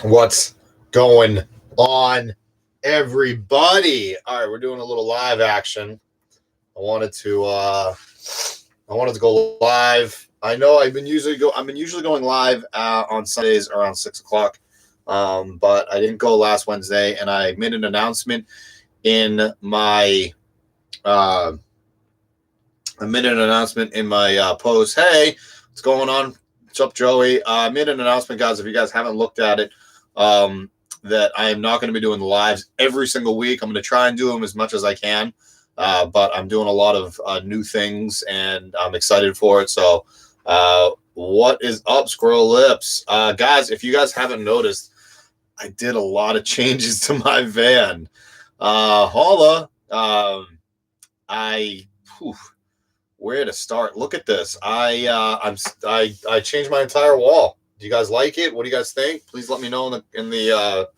What's going on, everybody? All right, we're doing a little live action. I wanted to go live. I know I've been usually going live on Sundays around 6 o'clock. But I didn't go last Wednesday, and I made an announcement in my uh, post. Hey, what's going on? What's up, Joey? I made an announcement, guys. If you guys haven't looked at it, that I am not going to be doing the lives every single week. I'm going to try and do them as much as I can, but I'm doing a lot of new things, and I'm excited for it. So, what is up, Squirrel Lips? Guys, if you guys haven't noticed, I did a lot of changes to my van. Holla. Where to start? Look at this. I changed my entire wall. Do you guys like it? What do you guys think? Please let me know in the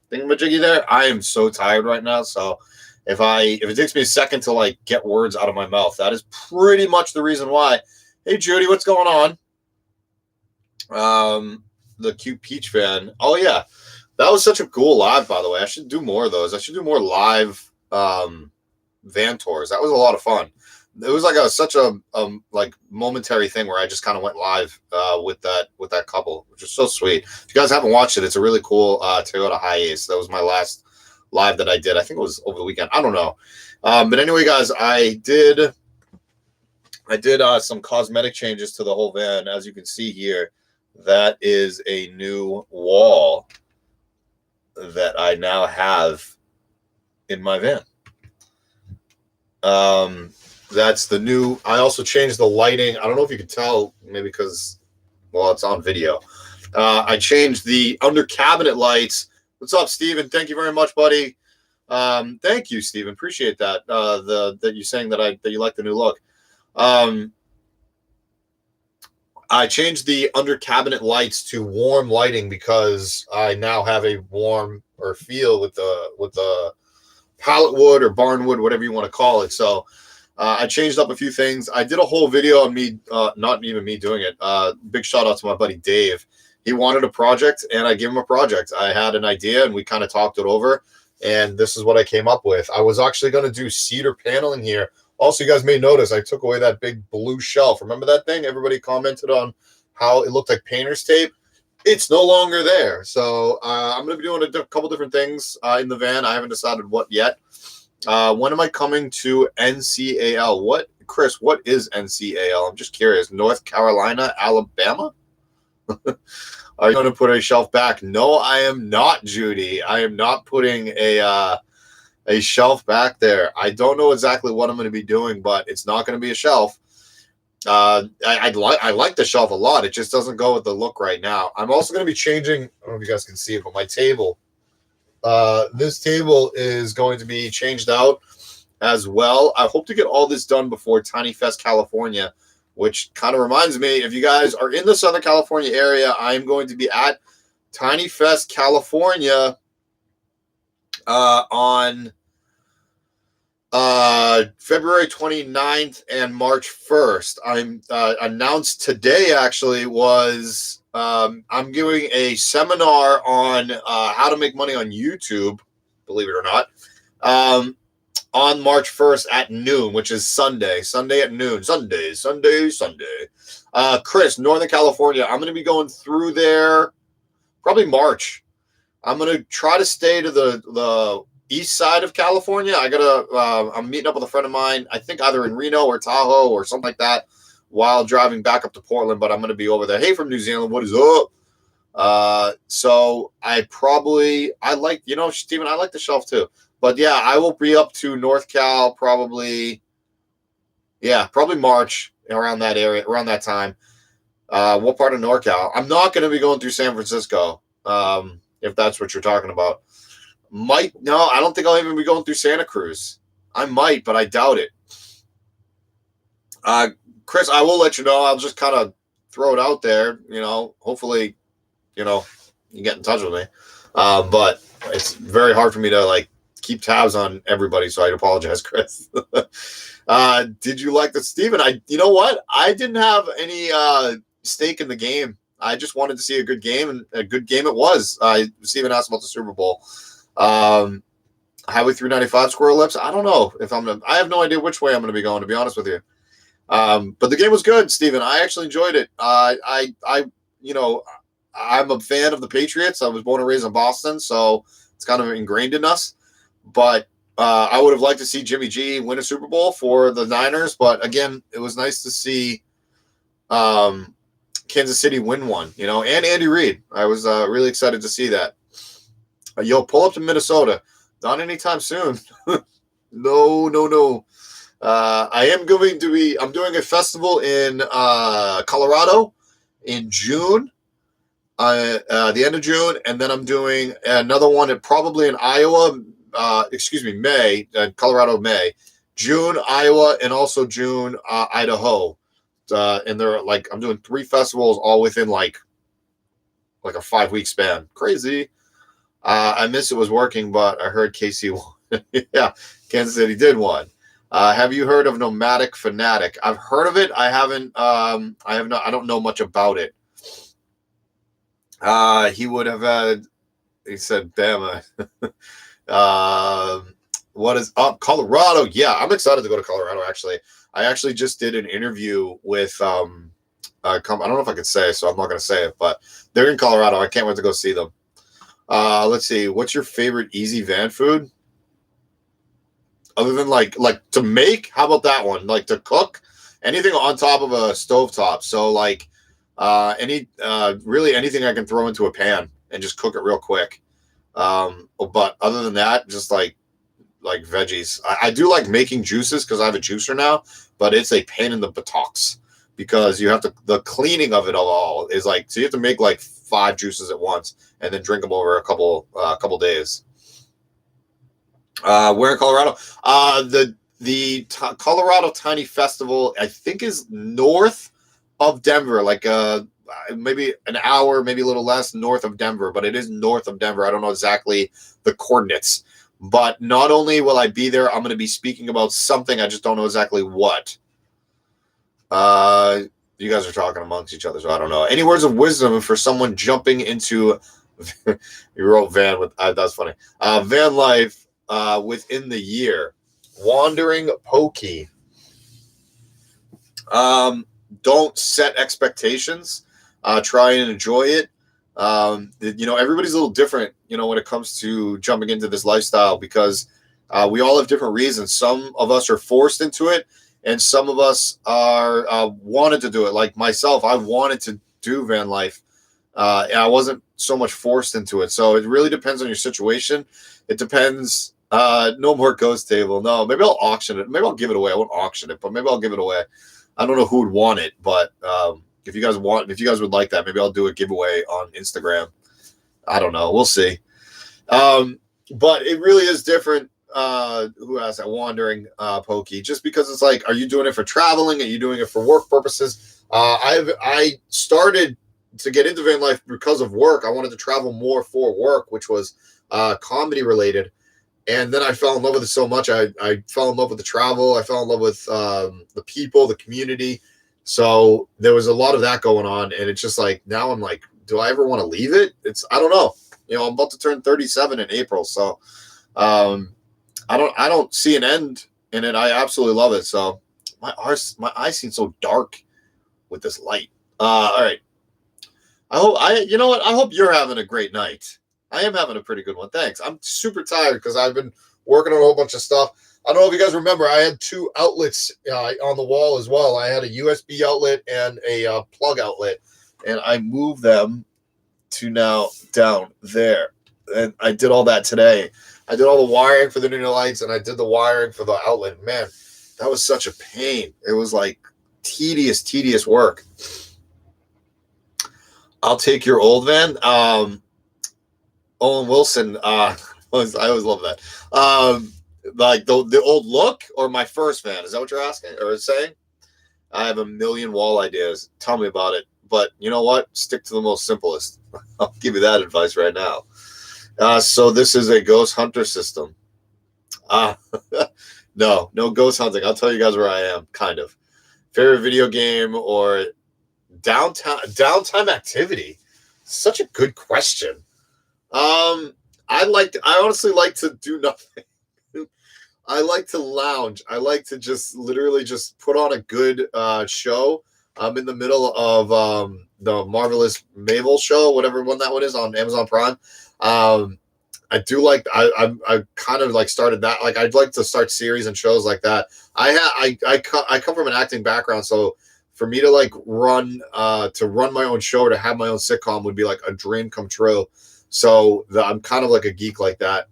thingamajiggy there. I am so tired right now, so if it takes me a second to like get words out of my mouth, that is pretty much the reason why. Hey Judy, what's going on? The cute peach fan. Oh yeah, that was such a cool live, by the way. I should do more of those. I should do more live van tours. That was a lot of fun. It was like such a like momentary thing where I just kind of went live with that couple, which is so sweet. If you guys haven't watched it, it's a really cool Toyota Hiace. That was my last live that I did. I think it was over the weekend. I don't know. But anyway, guys, I did some cosmetic changes to the whole van. As you can see here, that is a new wall that I now have in my van. That's the new. I also changed the lighting. I don't know if you can tell, maybe because, well, it's on video. I changed the under cabinet lights. What's up, Steven? Thank you very much, buddy. Thank you, Steven. Appreciate that. That you saying that you like the new look. I changed the under cabinet lights to warm lighting because I now have a warm or feel with the pallet wood or barn wood, whatever you want to call it. So I changed up a few things. I did a whole video on me, not even me doing it. Big shout out to my buddy Dave. He wanted a project, and I gave him a project. I had an idea, and we kind of talked it over, and this is what I came up with. I was actually going to do cedar paneling here. Also, you guys may notice I took away that big blue shelf. Remember that thing? Everybody commented on how it looked like painter's tape. It's no longer there. So I'm going to be doing a couple different things in the van. I haven't decided what yet. When am I coming to NCAL? Chris, what is NCAL? I'm just curious. North Carolina, Alabama? Are you going to put a shelf back? No, I am not, Judy. I am not putting a shelf back there. I don't know exactly what I'm going to be doing, but it's not going to be a shelf. I like the shelf a lot. It just doesn't go with the look right now. I'm also going to be changing. I don't know if you guys can see it, but my table. This table is going to be changed out as well. I hope to get all this done before Tiny Fest California, which kind of reminds me, if you guys are in the Southern California area, I am going to be at Tiny Fest California on February 29th and March 1st. I'm announced today actually was I'm giving a seminar on how to make money on YouTube, believe it or not, on March 1st at noon, which is Sunday at noon. Sunday. Chris, Northern California, I'm going to be going through there probably March. I'm going to try to stay to the east side of California. I'm meeting up with a friend of mine, I think either in Reno or Tahoe or something like that, while driving back up to Portland, but I'm going to be over there. Hey, from New Zealand, what is up? So I like, Steven, I like the shelf too. But yeah, I will be up to North Cal probably March, around that area, around that time. What part of NorCal? I'm not going to be going through San Francisco, if that's what you're talking about. No, I don't think I'll even be going through Santa Cruz. I might, but I doubt it. Chris, I will let you know. I'll just kind of throw it out there. Hopefully, you get in touch with me. But it's very hard for me to keep tabs on everybody, so I apologize, Chris. Did you like the Steven? You know what? I didn't have any stake in the game I just wanted to see a good game, and a good game it was. Steven asked about the Super Bowl. Highway 395 Squirrel Lips. I don't know if I'm gonna. I have no idea which way I'm gonna be going, to be honest with you. But the game was good, Steven. I actually enjoyed it. You know, I'm a fan of the Patriots. I was born and raised in Boston, so it's kind of ingrained in us. But I would have liked to see Jimmy G win a Super Bowl for the Niners. But again, it was nice to see Kansas City win one, you know, and Andy Reid. I was really excited to see that. Yo, pull up to Minnesota. Not anytime soon. No. I'm doing a festival in Colorado in June, the end of June, and then I'm doing another one probably in Iowa, May, Colorado, May, June, Iowa, and also June, Idaho. And they're like, I'm doing 3 festivals all within like a 5-week span. Crazy. I miss it was working, but I heard KC won. Yeah, Kansas City did one. Have you heard of Nomadic Fanatic? I've heard of it. I haven't. I have not. I don't know much about it. He would have had. He said, "Bama." What is up, Colorado? Yeah, I'm excited to go to Colorado. Actually, I actually just did an interview with. I don't know if I could say, so I'm not going to say it. But they're in Colorado. I can't wait to go see them. Let's see. What's your favorite easy van food? Other than like to make, how about that one? Like to cook, anything on top of a stovetop. So like really anything I can throw into a pan and just cook it real quick. But other than that, just like veggies. I do like making juices because I have a juicer now, but it's a pain in the buttocks because you have to, the cleaning of it all is like, so you have to make like 5 juices at once and then drink them over a couple days. Where in Colorado? The Colorado Tiny Festival, I think, is north of Denver, like maybe an hour, maybe a little less north of Denver, but it is north of Denver. I don't know exactly the coordinates. But not only will I be there, I'm going to be speaking about something. I just don't know exactly what. You guys are talking amongst each other, so I don't know. Any words of wisdom for someone jumping into you wrote van with that's funny. Van life within the year. Wandering pokey. Don't set expectations. Try and enjoy it. Everybody's a little different, when it comes to jumping into this lifestyle because we all have different reasons. Some of us are forced into it, and some of us are wanted to do it. Like myself, I wanted to do van life. And I wasn't so much forced into it. So it really depends on your situation. It depends. No more ghost table. No, maybe I'll auction it. Maybe I'll give it away. I won't auction it, but maybe I'll give it away. I don't know who would want it, but if you guys would like that, maybe I'll do a giveaway on Instagram. I don't know. We'll see. But it really is different. Who asked that? Wandering pokey. Just because it's like, are you doing it for traveling? Are you doing it for work purposes? I started to get into van life because of work. I wanted to travel more for work, which was comedy related. And then I fell in love with it so much. I fell in love with the travel. I fell in love with the people, the community. So there was a lot of that going on. And it's just like, now I'm like, do I ever want to leave it? I don't know. I'm about to turn 37 in April. So I don't see an end in it. I absolutely love it. So my eyes seem so dark with this light. All right. You know what? I hope you're having a great night. I am having a pretty good one. Thanks. I'm super tired because I've been working on a whole bunch of stuff. I don't know if you guys remember, I had 2 outlets on the wall as well. I had a USB outlet and a plug outlet, and I moved them to now down there. And I did all that today. I did all the wiring for the new lights, and I did the wiring for the outlet. Man, that was such a pain. It was like tedious work. I'll take your old van. Owen Wilson. I always love that. Like the old look or my first van? Is that what you're asking or saying? I have a million wall ideas. Tell me about it. But you know what? Stick to the most simplest. I'll give you that advice right now. So this is a ghost hunter system. No ghost hunting. I'll tell you guys where I am. Kind of. Favorite video game or downtime activity. Such a good question. I honestly like to do nothing. I like to lounge. I like to just literally just put on a good show. I'm in the middle of the Marvelous Mabel show, whatever one that one is on Amazon Prime. I do like I kind of like started that. Like I'd like to start series and shows like that. I come from an acting background, so for me to like run my own show or to have my own sitcom would be like a dream come true. So I'm kind of like a geek like that.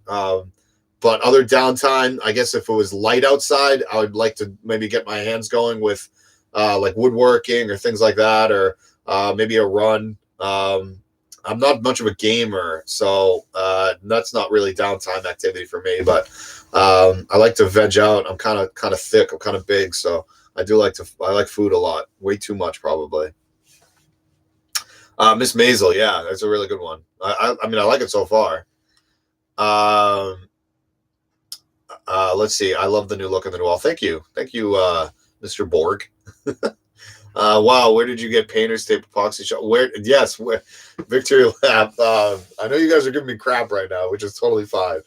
But other downtime, I guess if it was light outside, I would like to maybe get my hands going with like woodworking or things like that, or maybe a run. I'm not much of a gamer, so that's not really downtime activity for me. But I like to veg out. I'm kind of thick. I'm kind of big, so I like food a lot, way too much probably. Miss Maisel, yeah, that's a really good one. I mean, I like it so far. Let's see. I love the new look in the new wall. Thank you, Mr. Borg. Wow, where did you get painter's tape epoxy shop? Where Victory Lab. I know you guys are giving me crap right now, which is totally fine.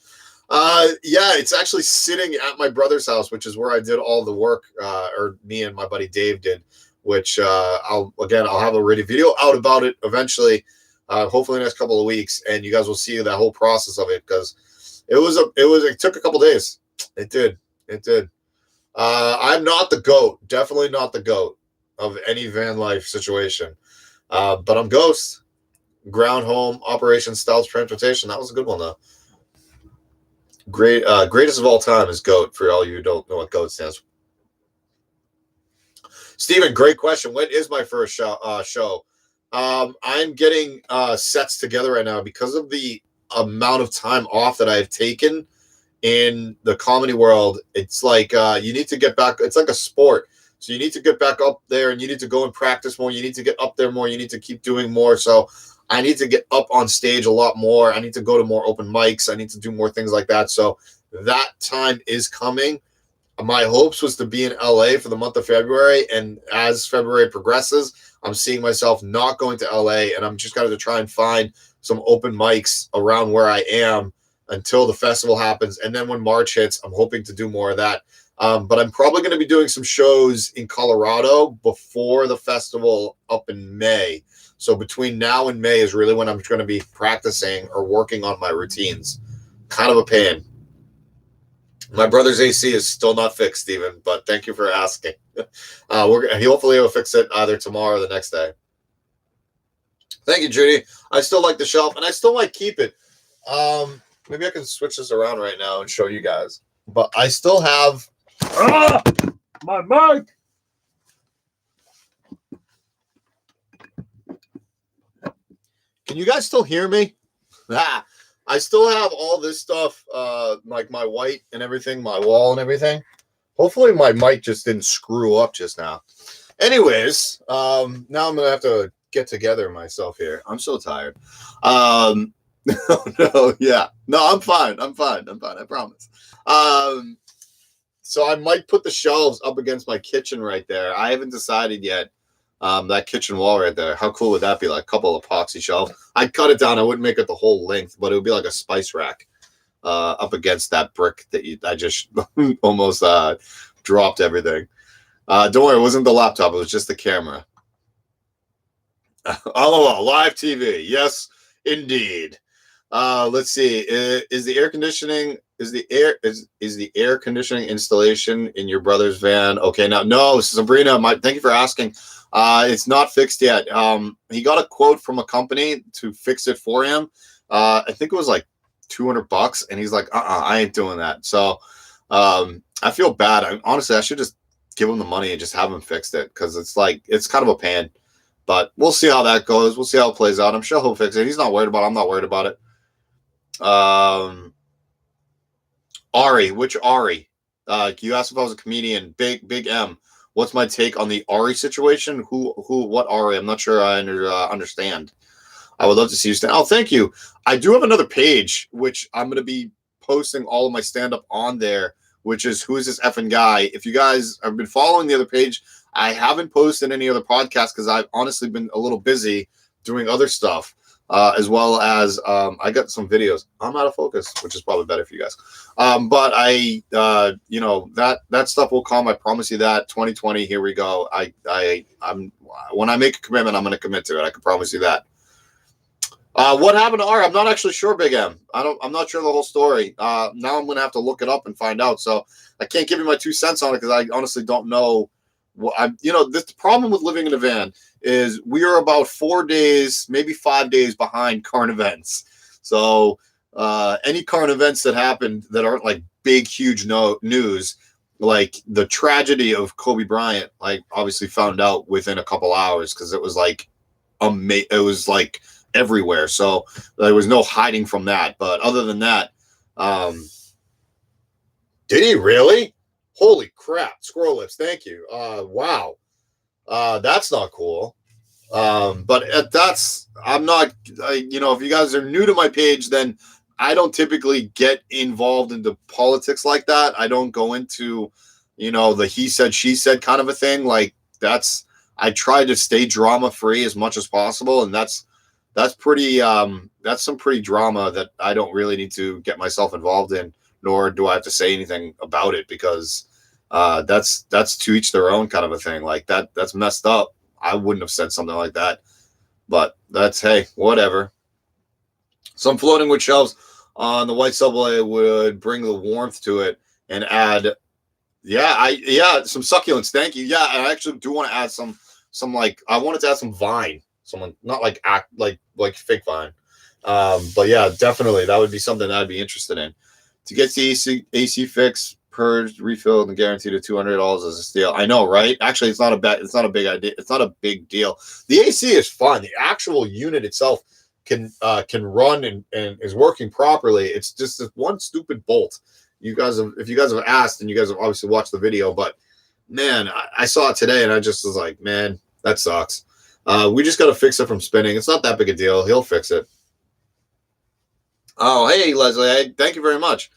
Yeah, it's actually sitting at my brother's house, which is where I did all the work, or me and my buddy Dave did, which I'll have a ready video out about it eventually, hopefully in the next couple of weeks, and you guys will see that whole process of it, because it took a couple days. It did. I'm not the GOAT, definitely not the GOAT of any van life situation. But I'm Ghost. Ground home, Operation Stealth Transportation. That was a good one, though. Greatest of all time is GOAT, for all you who don't know what GOAT stands for. Steven, great question. When is my first show? I'm getting sets together right now because of the amount of time off that I've taken in the comedy world. It's like you need to get back. It's like a sport. So you need to get back up there, and you need to go and practice more. You need to get up there more. You need to keep doing more. So I need to get up on stage a lot more. I need to go to more open mics. I need to do more things like that. So that time is coming. My hopes was to be in LA for the month of February. And as February progresses, I'm seeing myself not going to LA, and I'm just going to try and find some open mics around where I am until the festival happens. And then when March hits, I'm hoping to do more of that. But I'm probably going to be doing some shows in Colorado before the festival up in May. So between now and May is really when I'm going to be practicing or working on my routines. Kind of a pain. My brother's AC is still not fixed, Steven, but thank you for asking. Hopefully he'll fix it either tomorrow or the next day. Thank you, Judy. I still like the shelf, and I still might keep it. Maybe I can switch this around right now and show you guys. But I still have my mic. Can you guys still hear me? I still have all this stuff, like my white and everything, my wall and everything. Hopefully my mic just didn't screw up just now. Anyways, now I'm going to have to get together myself here. I'm so tired. No, yeah. No, I'm fine. I promise. So I might put the shelves up against my kitchen right there. I haven't decided yet. That kitchen wall right there. How cool would that be? Like a couple of epoxy shelves. I'd cut it down. I wouldn't make it the whole length, but it would be like a spice rack up against that brick that I just almost dropped everything. Don't worry, it wasn't the laptop. It was just the camera. LOL, live TV. Yes, indeed. Let's see. Is the air conditioning installation in your brother's van okay now? No, Sabrina, thank you for asking. It's not fixed yet. He got a quote from a company to fix it for him. I think it was like $200, and he's like, I ain't doing that. So I feel bad. Honestly, I should just give him the money and just have him fix it, because it's kind of a pain. But we'll see how that goes. We'll see how it plays out. I'm sure he'll fix it. He's not worried about it. I'm not worried about it. Ari, which Ari? You asked if I was a comedian. Big M. What's my take on the Ari situation? What Ari? I'm not sure I understand. I would love to see you stand. Oh, thank you. I do have another page, which I'm going to be posting all of my stand-up on there, which is Who Is This Effing Guy? If you guys have been following the other page, I haven't posted any other podcasts because I've honestly been a little busy doing other stuff, as well as I got some videos. I'm out of focus, which is probably better for you guys. But that stuff will come. I promise you that. 2020, here we go. I'm when I make a commitment, I'm going to commit to it. I can promise you that. What happened to R? I'm not actually sure, Big M. I'm not sure the whole story. Now I'm going to have to look it up and find out. So I can't give you my 2 cents on it because I honestly don't know. The problem with living in a van is we are about 4 days, maybe 5 days behind current events. So any current events that happened that aren't like big, huge news, like the tragedy of Kobe Bryant, like obviously found out within a couple hours because it was like it was like everywhere. So there was no hiding from that. But other than that, did he really? Holy crap! Squirrel lips. Thank you. Wow. That's not cool. But that's, I'm not, if you guys are new to my page, then I don't typically get involved into politics like that. I don't go into, the he said, she said kind of a thing. Like I try to stay drama free as much as possible. And that's pretty, that's some pretty drama that I don't really need to get myself involved in, nor do I have to say anything about it because, that's to each their own kind of a thing. Like that's messed up. I wouldn't have said something like that, but hey, whatever. Some floating wood shelves on the white subway would bring the warmth to it and add, some succulents. Thank you. Yeah, I actually do want to add some I wanted to add some vine, someone not like fake vine. But yeah, definitely that would be something that I'd be interested in. To get the AC fixed, purged, refilled, and guaranteed at $200 as a steal. I know, right? Actually, it's not a big idea. It's not a big deal. The AC is fun. The actual unit itself can run and is working properly. It's just this one stupid bolt. If you guys have asked, and you guys have obviously watched the video, but man, I saw it today and I just was like, man, that sucks. We just got to fix it from spinning. It's not that big a deal. He'll fix it. Oh, hey, Leslie. Hey, thank you very much.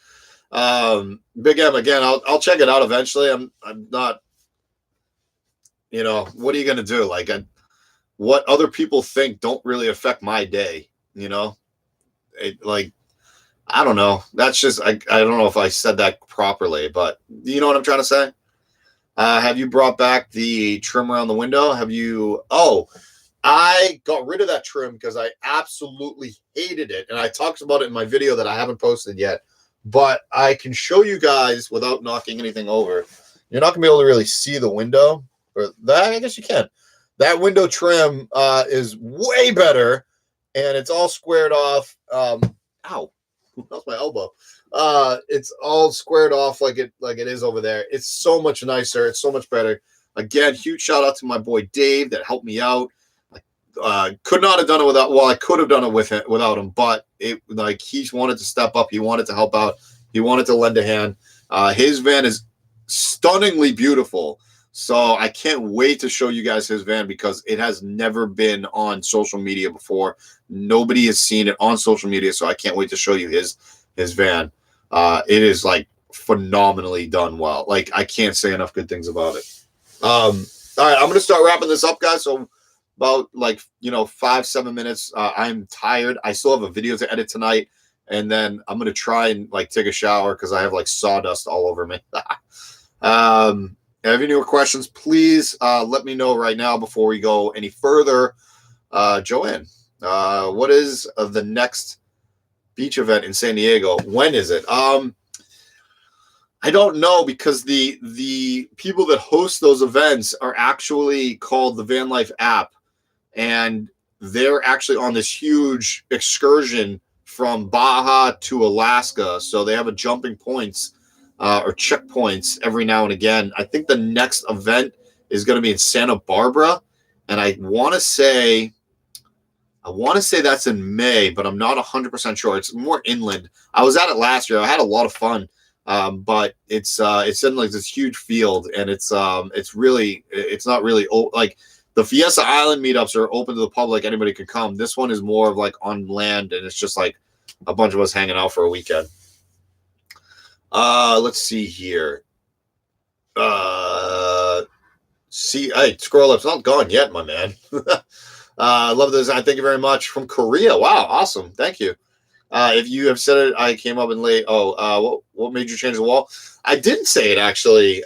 Big M, again, I'll check it out eventually. I'm not, what are you going to do? Like, what other people think don't really affect my day, I don't know. That's just, I don't know if I said that properly, but you know what I'm trying to say? Have you brought back the trim around the window? I got rid of that trim because I absolutely hated it. And I talked about it in my video that I haven't posted yet. But I can show you guys without knocking anything over. You're not going to be able to really see the window. Or that, I guess you can. That window trim is way better. And it's all squared off. Ow. That's my elbow. It's all squared off like it is over there. It's so much nicer. It's so much better. Again, huge shout out to my boy Dave that helped me out. Could not have done it without. Well, I could have done it without him, but he wanted to step up. He wanted to help out. He wanted to lend a hand. His van is stunningly beautiful. So I can't wait to show you guys his van because it has never been on social media before. Nobody has seen it on social media, so I can't wait to show you his van. It is like phenomenally done well. Like I can't say enough good things about it. All right, I'm gonna start wrapping this up, guys. So about 5-7 minutes. I'm tired. I still have a video to edit tonight, and then I'm gonna try and take a shower because I have sawdust all over me. Have any more questions? Please let me know right now before we go any further. Joanne, what is the next beach event in San Diego? When is it? I don't know because the people that host those events are actually called the Van Life app, and they're actually on this huge excursion from Baja to Alaska. So they have a jumping points or checkpoints every now and again. I think the next event is going to be in Santa Barbara, and I want to say that's in May, but I'm not 100% sure. It's more inland. I was at it last year. I had a lot of fun. But it's in this huge field, and it's not really the Fiesta Island meetups are open to the public. Anybody can come. This one is more of on land, and it's just a bunch of us hanging out for a weekend. Let's see here. See, hey, scroll up's not gone yet, my man. I love the design. Thank you very much. From Korea. Wow, awesome. Thank you. If you have said it, I came up and late. Oh, what made you change the wall? I didn't say it actually,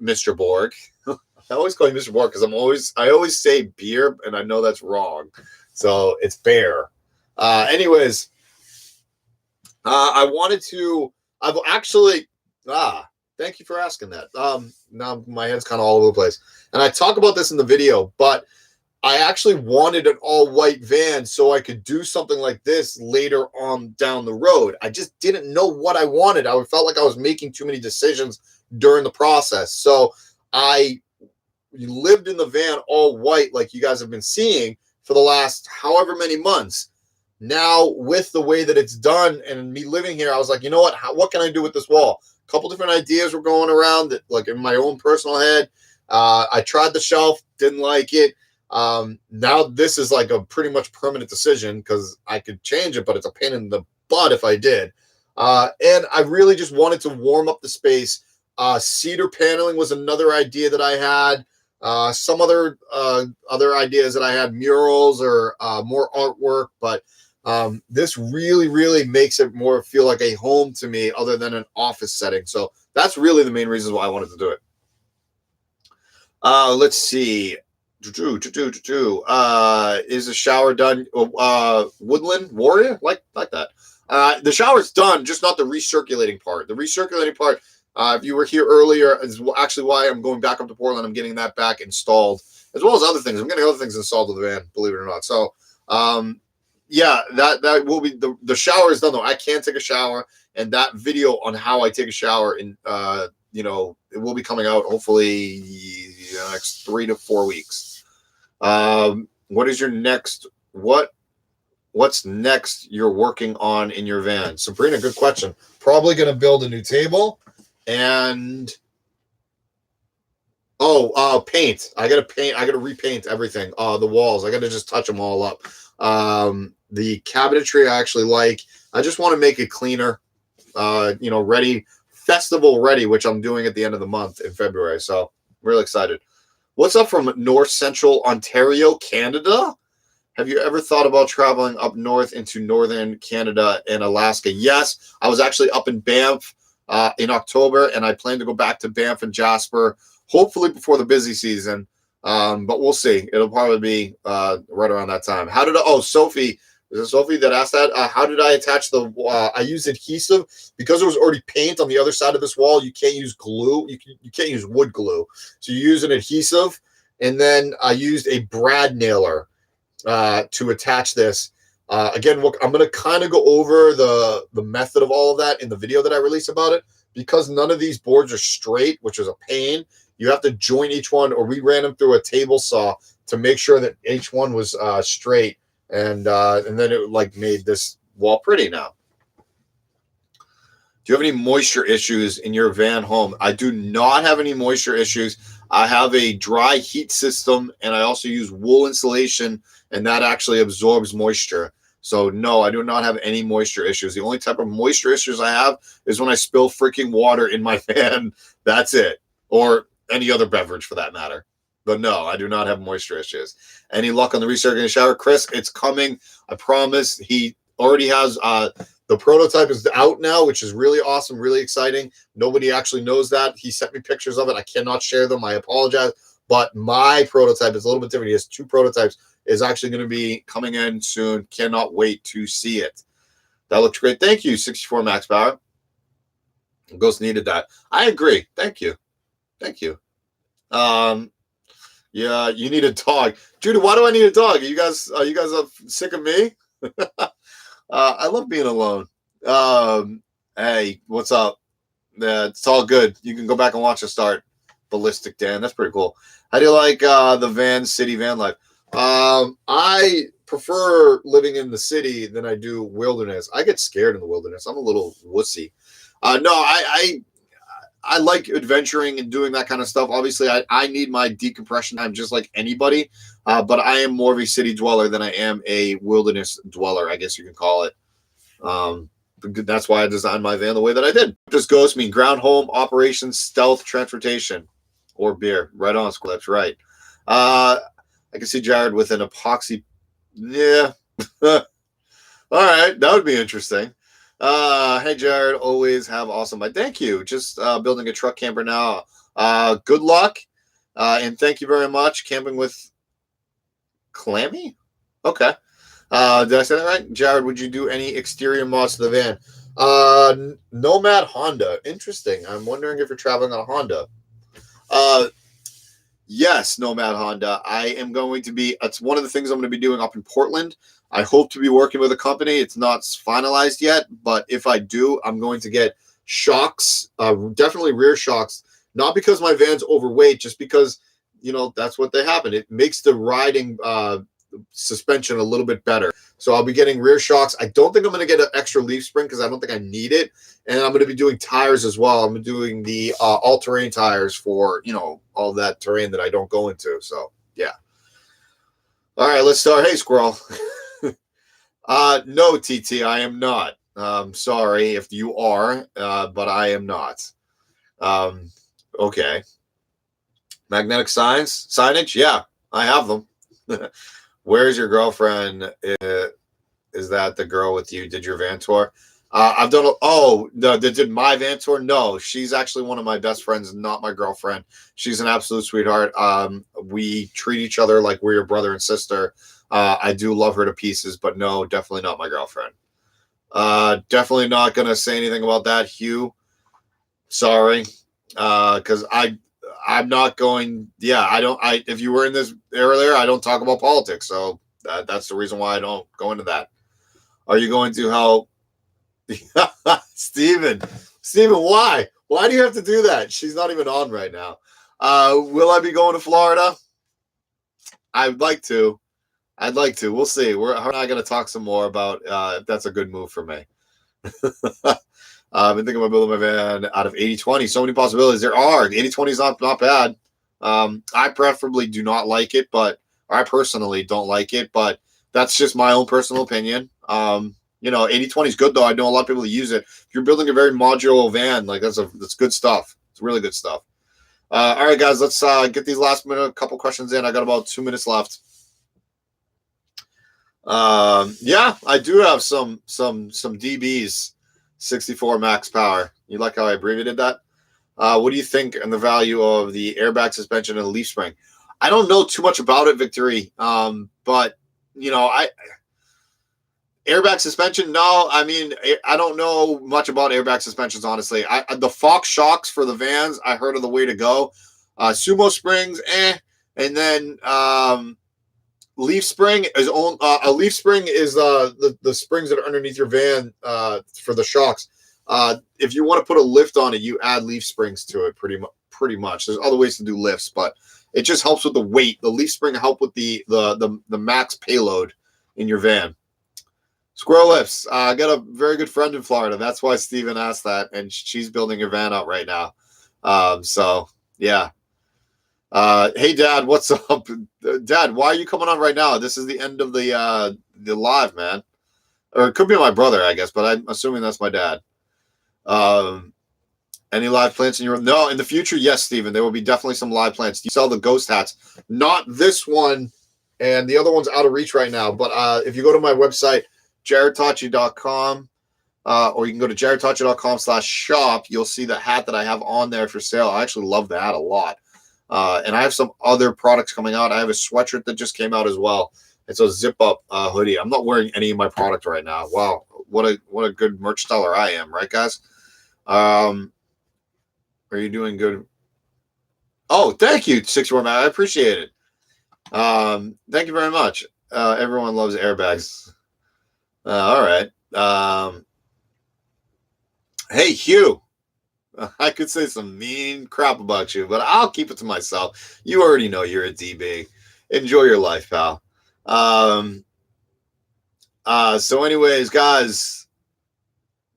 Mr. Borg. I always call you Mr. Borg because I always say beer, and I know that's wrong. So it's bear. Anyways, I wanted to. I've actually. Thank you for asking that. Now my head's kind of all over the place, and I talk about this in the video, but I actually wanted an all-white van so I could do something like this later on down the road. I just didn't know what I wanted. I felt like I was making too many decisions during the process. So I lived in the van all white like you guys have been seeing for the last however many months. Now, with the way that it's done and me living here, I was like, you know what? What can I do with this wall? A couple different ideas were going around that, like in my own personal head. I tried the shelf, didn't like it. Now this is like a pretty much permanent decision because I could change it, but it's a pain in the butt if I did. And I really just wanted to warm up the space. Cedar paneling was another idea that I had. Some other ideas that I had, murals or more artwork, but this really makes it more feel like a home to me other than an office setting. So that's really the main reason why I wanted to do it. Let's see. Is the shower done? Woodland Warrior, like that. The shower's done, just not the recirculating part. The recirculating part, if you were here earlier, is actually why I'm going back up to Portland. I'm getting that back installed, as well as other things. I'm getting other things installed with the van, believe it or not. So, yeah, that will be the shower is done though. I can take a shower, and that video on how I take a shower in it will be coming out hopefully the next 3 to 4 weeks. What is your next? What's next you're working on in your van? Sabrina, good question. Probably going to build a new table and paint. I got to paint. I got to repaint everything. The walls. I got to just touch them all up. The cabinetry I actually like. I just want to make it cleaner. Ready, festival ready, which I'm doing at the end of the month in February. So really excited. What's up from North Central Ontario, Canada? Have you ever thought about traveling up north into northern Canada and Alaska? Yes, I was actually up in Banff in October, and I plan to go back to Banff and Jasper, hopefully before the busy season. But we'll see. It'll probably be right around that time. Sophie. Is it Sophie that asked that? How did I attach the I used adhesive because there was already paint on the other side of this wall. You can't use glue. You can't use wood glue. So you use an adhesive, and then I used a brad nailer to attach this. Again, I'm going to kind of go over the method of all of that in the video that I release about it, because none of these boards are straight, which is a pain. You have to join each one, or we ran them through a table saw to make sure that each one was straight. And then it made this wall pretty now. Do you have any moisture issues in your van home? I do not have any moisture issues. I have a dry heat system, and I also use wool insulation, and that actually absorbs moisture. So no, I do not have any moisture issues. The only type of moisture issues I have is when I spill freaking water in my van. That's it. Or any other beverage for that matter. But no, I do not have moisture issues. Any luck on the recirculating shower? Chris, it's coming. I promise. He already has the prototype is out now, which is really awesome, really exciting. Nobody actually knows that. He sent me pictures of it. I cannot share them. I apologize. But my prototype is a little bit different. He has 2 prototypes. Is actually going to be coming in soon. Cannot wait to see it. That looks great. Thank you, 64 Max Power. Ghost needed that. I agree. Thank you. Thank you. Yeah, you need a dog. Judy, why do I need a dog? Are you guys sick of me? I love being alone. Hey, what's up? It's all good. You can go back and watch it start. Ballistic Dan. That's pretty cool. How do you like the city van life? I prefer living in the city than I do wilderness. I get scared in the wilderness. I'm a little wussy. No, I like adventuring and doing that kind of stuff. Obviously, I need my decompression time just like anybody, but I am more of a city dweller than I am a wilderness dweller, I guess you can call it. That's why I designed my van the way that I did. Does ghost mean ground home operations, stealth transportation? or beer. Right on, Squirrel. That's right. I can see Jared with an epoxy. Yeah. All right, that would be interesting. Hey Jared, always have awesome. Thank you. Just building a truck camper now. Good luck, and thank you very much. Camping with Clammy. Okay. Did I say that right? Jared, would you do any exterior mods to the van? Nomad Honda. Interesting. I'm wondering if you're traveling on a Honda. Yes, Nomad Honda. I am going to be, it's one of the things I'm going to be doing up in Portland. I hope to be working with a company. It's not finalized yet, but if I do, I'm going to get shocks, definitely rear shocks, not because my van's overweight, just because, that's what they happen. It makes the riding suspension a little bit better. So I'll be getting rear shocks. I don't think I'm going to get an extra leaf spring because I don't think I need it. And I'm going to be doing tires as well. I'm doing the all-terrain tires for, all that terrain that I don't go into. So, yeah. All right, let's start. Hey, Squirrel. No, TT, I am not. Sorry if you are, but I am not. Okay. Magnetic signage? Yeah, I have them. Where's your girlfriend? Is that the girl with you? Did your van tour? I've done. Did my van tour? No, she's actually one of my best friends, not my girlfriend. She's an absolute sweetheart. We treat each other like we're brother and sister. I do love her to pieces, but no, definitely not my girlfriend. Definitely not gonna say anything about that, Hugh. Sorry, because I'm not going. Yeah, I don't. If you were in this earlier, I don't talk about politics, so that's the reason why I don't go into that. Are you going to help? Steven, why? Why do you have to do that? She's not even on right now. Will I be going to Florida? I'd like to. We'll see. We're not going to talk some more about if that's a good move for me. I've been thinking about building my van out of 80-20. So many possibilities. There are. 80-20 is not bad. I preferably do not like it, but I personally don't like it, but that's just my own personal opinion. 80-20 is good, though. I know a lot of people that use it. If you're building a very modular van, like that's good stuff. It's really good stuff. All right, guys, let's get these last minute couple questions in. I got about 2 minutes left. Yeah, I do have some DBs, 64 max power. You like how I abbreviated that? What do you think on the value of the airbag suspension and the leaf spring? I don't know too much about it, Victory. But airbag suspension, no. I mean, I don't know much about airbag suspensions, honestly. The Fox shocks for the vans, I heard are the way to go. Sumo springs, and then leaf spring is a leaf spring is the springs that are underneath your van for the shocks. If you want to put a lift on it, you add leaf springs to it pretty much. There's other ways to do lifts, but it just helps with the weight. The leaf spring help with the max payload in your van. Squirrel Lips. I got a very good friend in Florida. That's why Steven asked that, and she's building her van out right now. So yeah. Hey Dad, what's up? Dad, why are you coming on right now? This is the end of the live, man. Or it could be my brother, I guess, but I'm assuming that's my dad. Any live plants in your room? No, in the future, yes, Steven. There will be definitely some live plants. You sell the ghost hats. Not this one, and the other one's out of reach right now. But if you go to my website, jaredtachi.com, or you can go to jaredtachi.com/shop, you'll see the hat that I have on there for sale. I actually love the hat a lot. And I have some other products coming out. I have a sweatshirt that just came out as well. It's a zip-up hoodie. I'm not wearing any of my product right now. Wow, what a good merch seller I am, right, guys? Are you doing good? Oh, thank you, 61 man. I appreciate it. Thank you very much. Everyone loves airbags. All right. Hey, Hugh. I could say some mean crap about you, but I'll keep it to myself. You already know you're a DB. Enjoy your life, pal. So anyways, guys,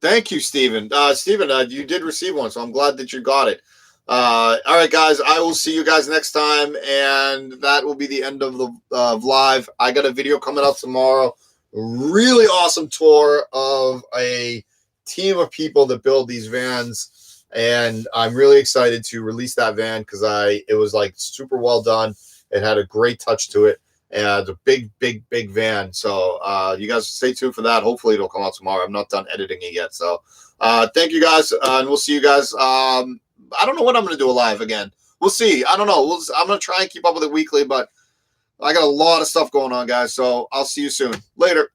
thank you, Steven. Steven, you did receive one, so I'm glad that you got it. All right, guys, I will see you guys next time, and that will be the end of the live. I got a video coming out tomorrow. Really awesome tour of a team of people that build these vans. and I'm really excited to release that van because it was like super well done. It had a great touch to it, and it's a big van. So you guys stay tuned for that. Hopefully it'll come out tomorrow. I'm not done editing it yet. So thank you guys, and we'll see you guys. I don't know when I'm going to do a live again. We'll see. I don't know. I'm going to try and keep up with it weekly, but I got a lot of stuff going on, guys. So I'll see you soon. Later.